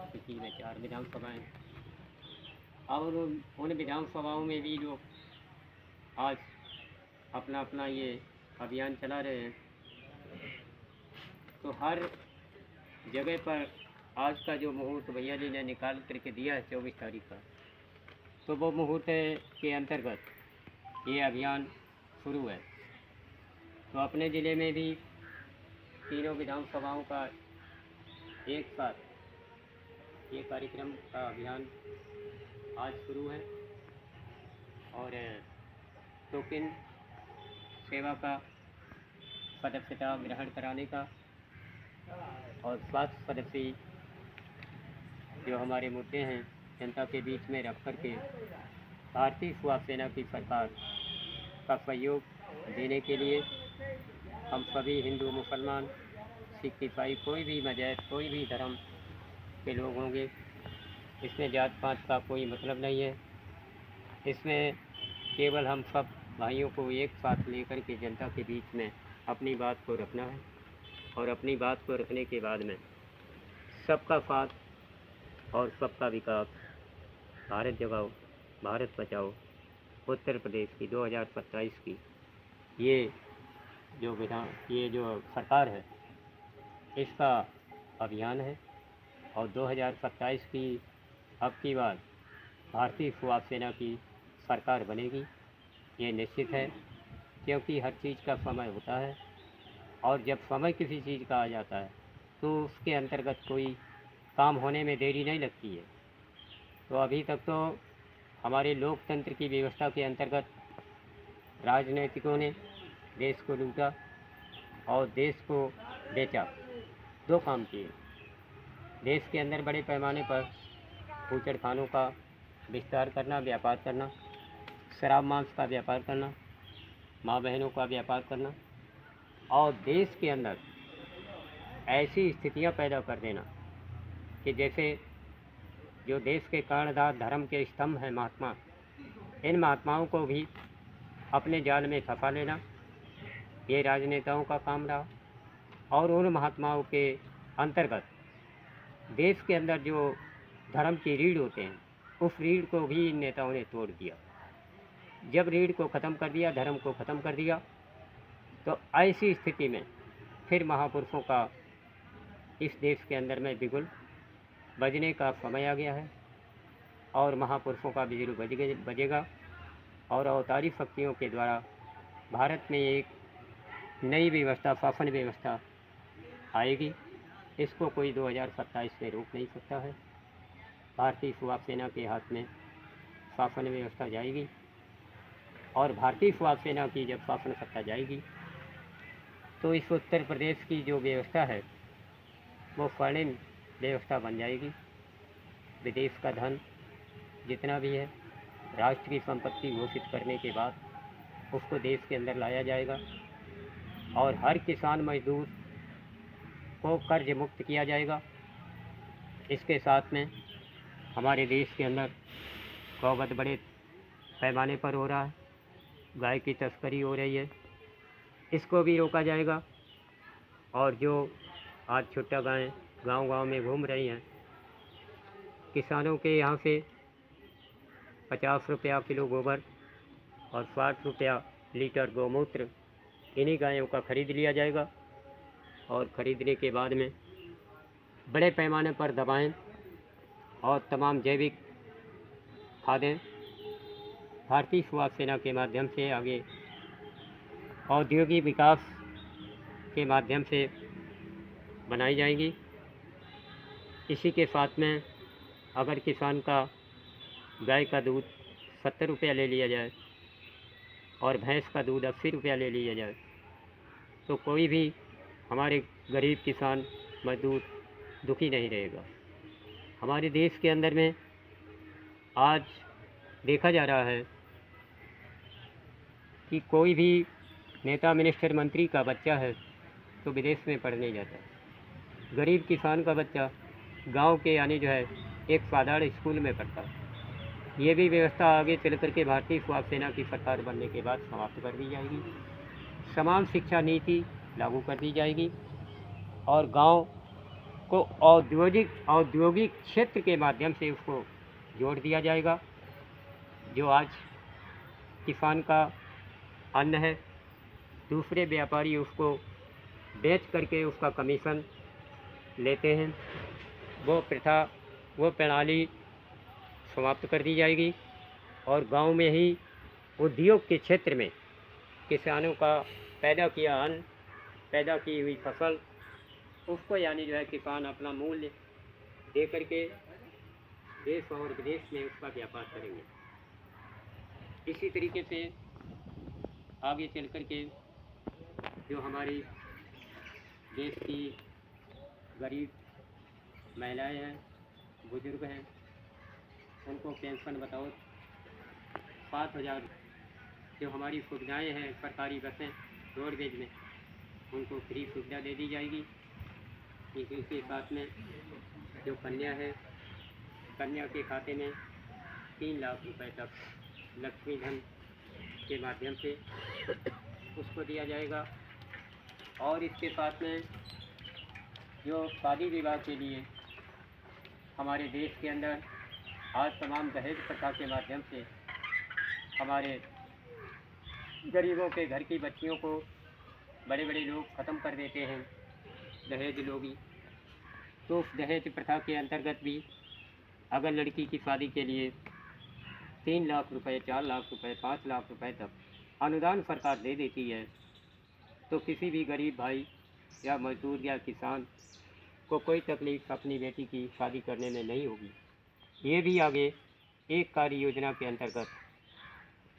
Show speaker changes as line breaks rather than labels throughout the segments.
स्थिति में 4 विधानसभाएँ, और उन विधानसभाओं में भी लोग आज अपना अपना ये अभियान चला रहे हैं। तो हर जगह पर आज का जो मुहूर्त भैया जी ने निकाल करके दिया है 24 तारीख का, तो वो मुहूर्त के अंतर्गत ये अभियान शुरू है। तो अपने ज़िले में भी तीनों विधानसभाओं का एक साथ ये कार्यक्रम का अभियान आज शुरू है। और टोकन सेवा का सदस्यता ग्रहण कराने का और स्वास्थ्य पद्धति जो हमारे मुद्दे हैं जनता के बीच में रख कर के भारतीय स्वास्थ्य सेना की सरकार का सहयोग देने के लिए हम सभी हिंदू, मुसलमान, सिख, ईसाई, कोई भी मज़हब, कोई भी धर्म के लोग होंगे, इसमें जात पात का कोई मतलब नहीं है। इसमें केवल हम सब भाइयों को एक साथ लेकर के जनता के बीच में अपनी बात को रखना है, और अपनी बात को रखने के बाद में सबका साथ और सबका विकास, भारत जगाओ भारत बचाओ उत्तर प्रदेश की 2027 की ये जो सरकार है इसका अभियान है। और 2027 की अब की बार भारतीय स्वास्थ्य सेना की सरकार बनेगी, ये निश्चित है। क्योंकि हर चीज़ का समय होता है, और जब समय किसी चीज़ का आ जाता है तो उसके अंतर्गत कोई काम होने में देरी नहीं लगती है। तो अभी तक तो हमारे लोकतंत्र की व्यवस्था के अंतर्गत राजनीतिकों ने देश को लूटा और देश को बेचा। दो काम किए, देश के अंदर बड़े पैमाने पर बूचड़खानों का विस्तार करना, व्यापार करना, शराब मांस का व्यापार करना, माँ बहनों का व्यापार करना, और देश के अंदर ऐसी स्थितियां पैदा कर देना कि जैसे जो देश के कर्णधार धर्म के स्तंभ हैं महात्मा, इन महात्माओं को भी अपने जाल में फंसा लेना, ये राजनेताओं का काम रहा। और उन महात्माओं के अंतर्गत देश के अंदर जो धर्म की रीढ़ होते हैं, उस रीढ़ को भी इन नेताओं ने तोड़ दिया। जब रीढ़ को ख़त्म कर दिया, धर्म को ख़त्म कर दिया, तो ऐसी स्थिति में फिर महापुरुषों का इस देश के अंदर में बिगुल बजने का समय आ गया है, और महापुरुषों का बिगुल बजेगा, और अवतारी शक्तियों के द्वारा भारत में एक नई व्यवस्था, शासन व्यवस्था आएगी। इसको कोई 2027 में रोक नहीं सकता है। भारतीय स्वास्थ्य सेना के हाथ में शासन व्यवस्था जाएगी, और भारतीय स्वास्थ्य सेना की जब शासन सत्ता जाएगी तो इस उत्तर प्रदेश की जो व्यवस्था है वो स्वर्णिम व्यवस्था बन जाएगी। विदेश का धन जितना भी है राष्ट्र की संपत्ति घोषित करने के बाद उसको देश के अंदर लाया जाएगा, और हर किसान मजदूर को कर्ज मुक्त किया जाएगा। इसके साथ में हमारे देश के अंदर गौवध बड़े पैमाने पर हो रहा है, गाय की तस्करी हो रही है, इसको भी रोका जाएगा। और जो आज छुट्टा गायें गांव-गांव में घूम रही हैं, किसानों के यहाँ से 50 रुपया किलो गोबर और 60 रुपया लीटर गौमूत्र इन्हीं गायों का खरीद लिया जाएगा। और ख़रीदने के बाद में बड़े पैमाने पर दवाएं और तमाम जैविक खादें भारतीय स्वास्थ्य सेना के माध्यम से आगे औद्योगिक विकास के माध्यम से बनाई जाएंगी। इसी के साथ में अगर किसान का गाय का दूध 70 रुपया ले लिया जाए और भैंस का दूध 80 रुपया ले लिया जाए, तो कोई भी हमारे गरीब किसान मजदूर दुखी नहीं रहेगा। हमारे देश के अंदर में आज देखा जा रहा है कि कोई भी नेता, मिनिस्टर, मंत्री का बच्चा है तो विदेश में पढ़ने जाता है। गरीब किसान का बच्चा गांव के यानी जो है एक साधारण स्कूल में पढ़ता है। ये भी व्यवस्था आगे चल कर के भारतीय स्वास्थ्य सेना की सरकार बनने के बाद समाप्त कर दी जाएगी। समान शिक्षा नीति लागू कर दी जाएगी, और गांव को औद्योगिक क्षेत्र के माध्यम से उसको जोड़ दिया जाएगा। जो आज किसान का अन्न है, दूसरे व्यापारी उसको बेच करके उसका कमीशन लेते हैं, वो प्रथा, वो प्रणाली समाप्त कर दी जाएगी और गांव में ही उद्योग के क्षेत्र में किसानों का पैदा किया अन्न, पैदा की हुई फसल, उसको यानी जो है किसान अपना मूल्य दे करके देश और विदेश में उसका व्यापार करेंगे। इसी तरीके से आगे चल कर के जो हमारी देश की गरीब महिलाएं हैं, बुजुर्ग हैं, उनको पेंशन बताओ 7,000। जो हमारी सुविधाएं हैं, सरकारी बसें रोडवेज में, उनको फ्री सुविधा दे दी जाएगी। इसी के साथ में जो कन्या है, कन्या के खाते में 3 लाख रुपए तक लक्ष्मी धन के माध्यम से उसको दिया जाएगा। और इसके साथ में जो शादी विवाह के लिए हमारे देश के अंदर आज तमाम दहेज प्रथा के माध्यम से हमारे गरीबों के घर की बच्चियों को बड़े बड़े लोग ख़त्म कर देते हैं, दहेज लोगी। तो उस दहेज प्रथा के अंतर्गत भी अगर लड़की की शादी के लिए 3 लाख रुपए, 4 लाख रुपए, 5 लाख रुपए तक अनुदान सरकार दे देती है, तो किसी भी गरीब भाई या मजदूर या किसान को कोई तकलीफ अपनी बेटी की शादी करने में नहीं होगी। ये भी आगे एक कार्य योजना के अंतर्गत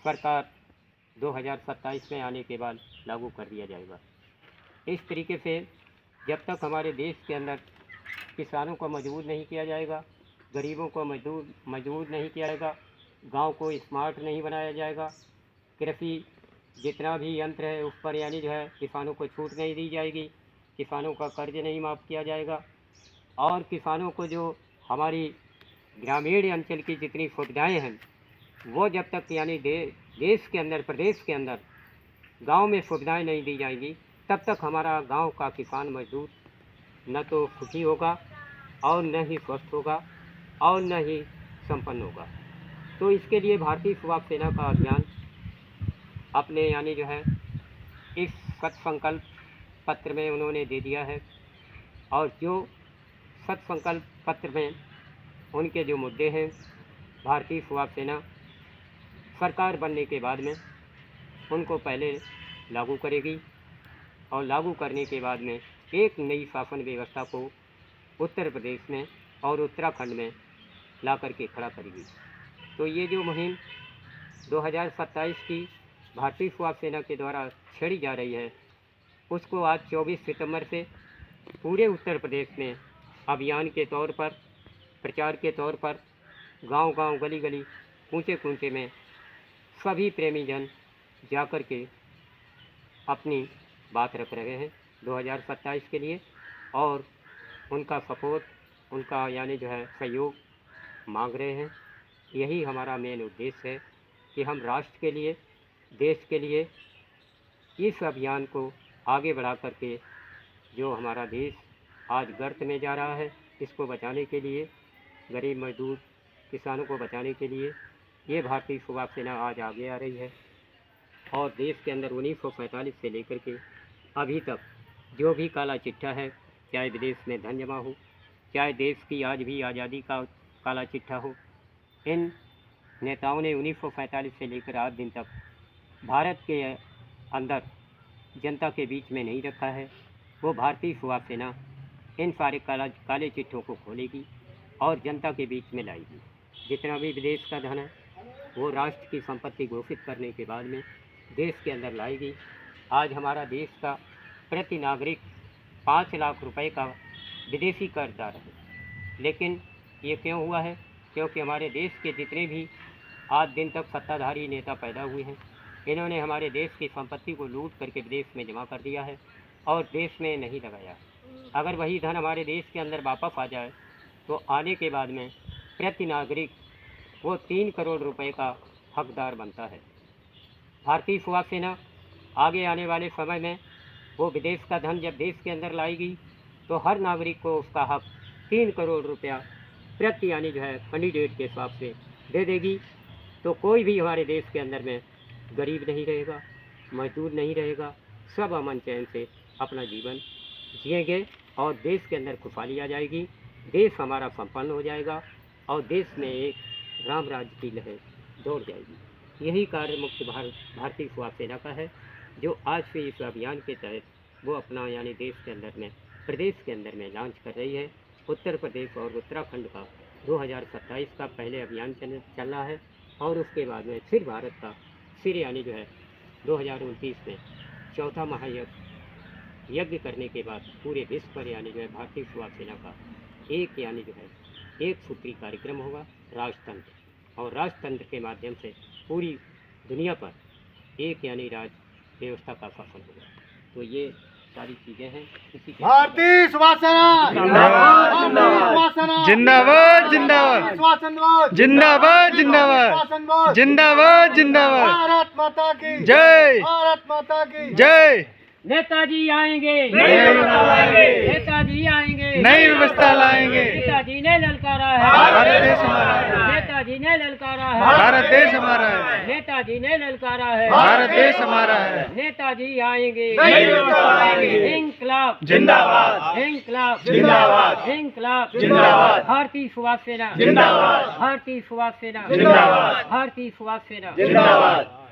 सरकार 2027 में आने के बाद लागू कर दिया जाएगा। इस तरीके से जब तक हमारे देश के अंदर किसानों को मजबूर नहीं किया जाएगा, गरीबों को मजबूर नहीं किया जाएगा, गांव को स्मार्ट नहीं बनाया जाएगा, कृषि जितना भी यंत्र है उस पर यानी जो है किसानों को छूट नहीं दी जाएगी, किसानों का कर्ज नहीं माफ़ किया जाएगा, और किसानों को जो हमारी ग्रामीण अंचल की जितनी सुविधाएं हैं वो जब तक यानी देश के अंदर, प्रदेश के अंदर गांव में सुविधाएं नहीं दी जाएंगी, तब तक हमारा गांव का किसान मजदूर न तो सुखी होगा और न ही स्वस्थ होगा और न ही संपन्न होगा। तो इसके लिए भारतीय सेवा सेना का अभियान अपने यानी जो है इस सत संकल्प पत्र में उन्होंने दे दिया है, और जो सत संकल्प पत्र में उनके जो मुद्दे हैं भारतीय सेवा सेना सरकार बनने के बाद में उनको पहले लागू करेगी, और लागू करने के बाद में एक नई शासन व्यवस्था को उत्तर प्रदेश में और उत्तराखंड में ला करके खड़ा करेगी। तो ये जो मुहिम 2027 की भारतीय सेवा सेना के द्वारा छेड़ी जा रही है, उसको आज 24 सितंबर से पूरे उत्तर प्रदेश में अभियान के तौर पर, प्रचार के तौर पर गांव-गांव, गली-गली, कूचे-कूचे में सभी प्रेमी जन जाकर के अपनी बात रख रहे हैं 2027 के लिए, और उनका सपोर्ट, उनका यानी जो है सहयोग मांग रहे हैं। यही हमारा मेन उद्देश्य है कि हम राष्ट्र के लिए, देश के लिए इस अभियान को आगे बढ़ा करके जो हमारा देश आज गर्त में जा रहा है, इसको बचाने के लिए, गरीब मजदूर किसानों को बचाने के लिए ये भारतीय सेवा सेना आज आगे आ रही है। और देश के अंदर 1945 से लेकर के अभी तक जो भी काला चिट्ठा है, चाहे विदेश में धन जमा हो, चाहे देश की आज भी आज़ादी का काला चिट्ठा हो, इन नेताओं ने 1945 से लेकर आज दिन तक भारत के अंदर जनता के बीच में नहीं रखा है। वो भारतीय सेवा सेना इन सारे काले चिट्ठों को खोलेगी और जनता के बीच में लाएगी। जितना भी विदेश का धन है वो राष्ट्र की संपत्ति घोषित करने के बाद में देश के अंदर लाएगी। आज हमारा देश का प्रति नागरिक 5 लाख रुपए का विदेशी कर्जदार है, लेकिन ये क्यों हुआ है? क्योंकि हमारे देश के जितने भी आज दिन तक सत्ताधारी नेता पैदा हुए हैं, इन्होंने हमारे देश की संपत्ति को लूट करके विदेश में जमा कर दिया है और देश में नहीं लगाया। अगर वही धन हमारे देश के अंदर वापस आ जाए तो आने के बाद में प्रति नागरिक वो 3 करोड़ रुपए का हकदार बनता है। भारतीय सेवा सेना आगे आने वाले समय में वो विदेश का धन जब देश के अंदर लाएगी तो हर नागरिक को उसका हक 3 करोड़ रुपया प्रति यानी जो है कैंडिडेट के हिसाब से दे देगी। तो कोई भी हमारे देश के अंदर में गरीब नहीं रहेगा, मजदूर नहीं रहेगा, सब अमन चैन से अपना जीवन जिएंगे और देश के अंदर खुशहाली आ जाएगी, देश हमारा संपन्न हो जाएगा और देश में एक राम राज्य की लहर दौड़ जाएगी। यही कार्य मुख्य भारतीय सेवा सेना का है, जो आज से इस अभियान के तहत वो अपना यानी देश के अंदर में प्रदेश के अंदर में लॉन्च कर रही है। उत्तर प्रदेश और उत्तराखंड का 2027 का पहले अभियान चलना है और उसके बाद में फिर भारत का फिर यानी जो है 2029 में चौथा महायज्ञ करने के बाद पूरे विश्व पर यानी जो है भारतीय सेवा सेना का एक यानी जो है एक सूत्री कार्यक्रम होगा राजतंत्र, और राजतंत्र के माध्यम से पूरी दुनिया पर एक यानी राज व्यवस्था का शासन होगा। तो ये सारी चीज़ें हैं।
भारतीय सेवा सेना जिंदाबाद जिंदाबाद जिंदाबाद जिंदाबाद जिंदाबाद जिंदाबाद। भारत माता की जय, भारत माता की जय।
नेताजी आएंगे, नेताजी आएंगे,
नई व्यवस्था लाएंगे।
नेताजी ने ललकारा है,
भारत देश हमारा है,
नेताजी ने ललकारा है,
भारत देश हमारा है,
नेताजी ने ललकारा है,
भारत देश हमारा है।
नेताजी आएंगे,
नई व्यवस्था लाएंगे।
इंकलाब
जिंदाबाद,
इंकलाब
जिंदाबाद,
इंकलाब
जिंदाबाद।
भारतीय सेवा सेना
जिंदाबाद,
भारतीय सेवा सेना
जिंदाबाद,
भारतीय सेवा सेना
जिंदाबाद।